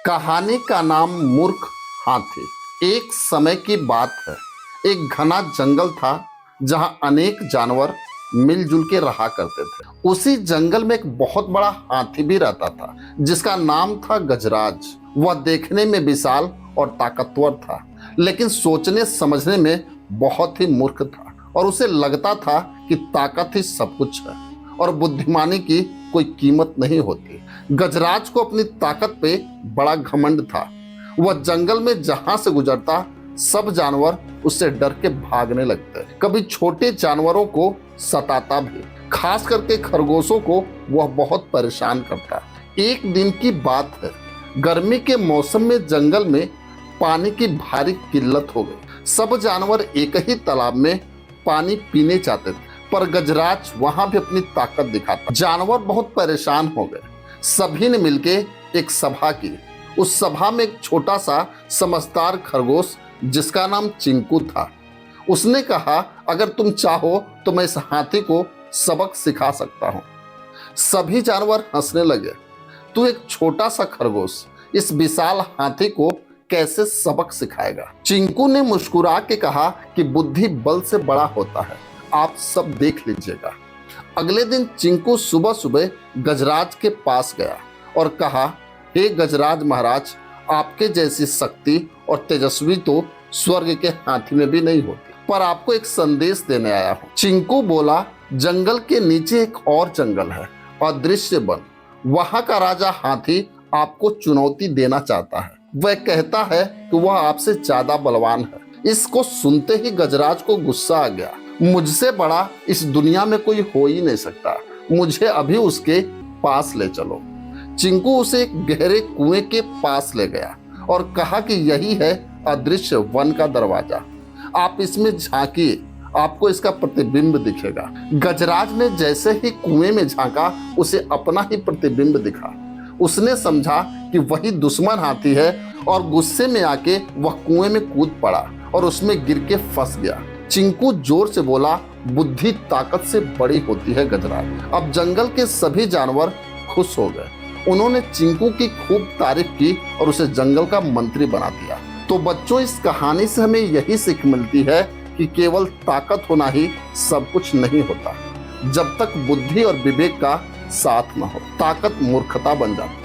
कहानी का नाम मूर्ख हाथी। एक समय की बात है, एक घना जंगल था जहां अनेक जानवर मिलजुल के रहा करते थे। उसी जंगल में एक बहुत बड़ा हाथी भी रहता था जिसका नाम था गजराज। वह देखने में विशाल और ताकतवर था, लेकिन सोचने समझने में बहुत ही मूर्ख था और उसे लगता था कि ताकत ही सब कुछ है और बुद्धिमानी की कोई कीमत नहीं होती। गजराज को अपनी ताकत पे बड़ा घमंड था। वह जंगल में जहां से गुजरता सब जानवर उससे डर के भागने लगते। कभी छोटे जानवरों को सताता भी, खास करके खरगोशों को वह बहुत परेशान करता। एक दिन की बात है, गर्मी के मौसम में जंगल में पानी की भारी किल्लत हो गई। सब जानवर एक ही तालाब में पानी पीने चाहते थे, पर गजराज वहां भी अपनी ताकत दिखाता। जानवर बहुत परेशान हो गए। सभी ने मिलकर एक सभा की। उस सभा में एक छोटा सा समझदार खरगोश जिसका नाम चिंकू था। उसने कहा, अगर तुम चाहो तो मैं इस हाथी को सबक सिखा सकता हूँ। सभी जानवर हंसने लगे। तू एक छोटा सा खरगोश इस विशाल हाथी को कैसे सबक सिखाएगा? चिंकू ने मुस्कुरा के कहा कि बुद्धि बल से बड़ा होता है, आप सब देख लीजिएगा। अगले दिन चिंकू सुबह सुबह गजराज के पास गया और कहा, हे गजराज महाराज, आपके जैसी शक्ति और तेजस्वी तो स्वर्ग के हाथी में भी नहीं होती, पर आपको एक संदेश देने आया हूँ। चिंकू बोला, जंगल के नीचे एक और जंगल है, अदृश्य वन। वहां का राजा हाथी आपको चुनौती देना चाहता है। वह कहता है कि वह आपसे ज्यादा बलवान है। इसको सुनते ही गजराज को गुस्सा आ गया। मुझसे बड़ा इस दुनिया में कोई हो ही नहीं सकता, मुझे अभी उसके पास ले चलो। चिंकू उसे एक गहरे कुएं के पास ले गया और कहा कि यही है अदृश्य वन का दरवाजा, आप इसमें झांकिए, आपको इसका प्रतिबिंब दिखेगा। गजराज ने जैसे ही कुएं में झांका, उसे अपना ही प्रतिबिंब दिखा। उसने समझा कि वही दुश्मन हाथी है और गुस्से में आके वह कुएं में कूद पड़ा और उसमें गिर के फंस गया। चिंकू जोर से बोला, बुद्धि ताकत से बड़ी होती है गजराज। अब जंगल के सभी जानवर खुश हो गए। उन्होंने चिंकू की खूब तारीफ की और उसे जंगल का मंत्री बना दिया। तो बच्चों, इस कहानी से हमें यही सीख मिलती है कि केवल ताकत होना ही सब कुछ नहीं होता। जब तक बुद्धि और विवेक का साथ न हो, ताकत मूर्खता बन जाती है।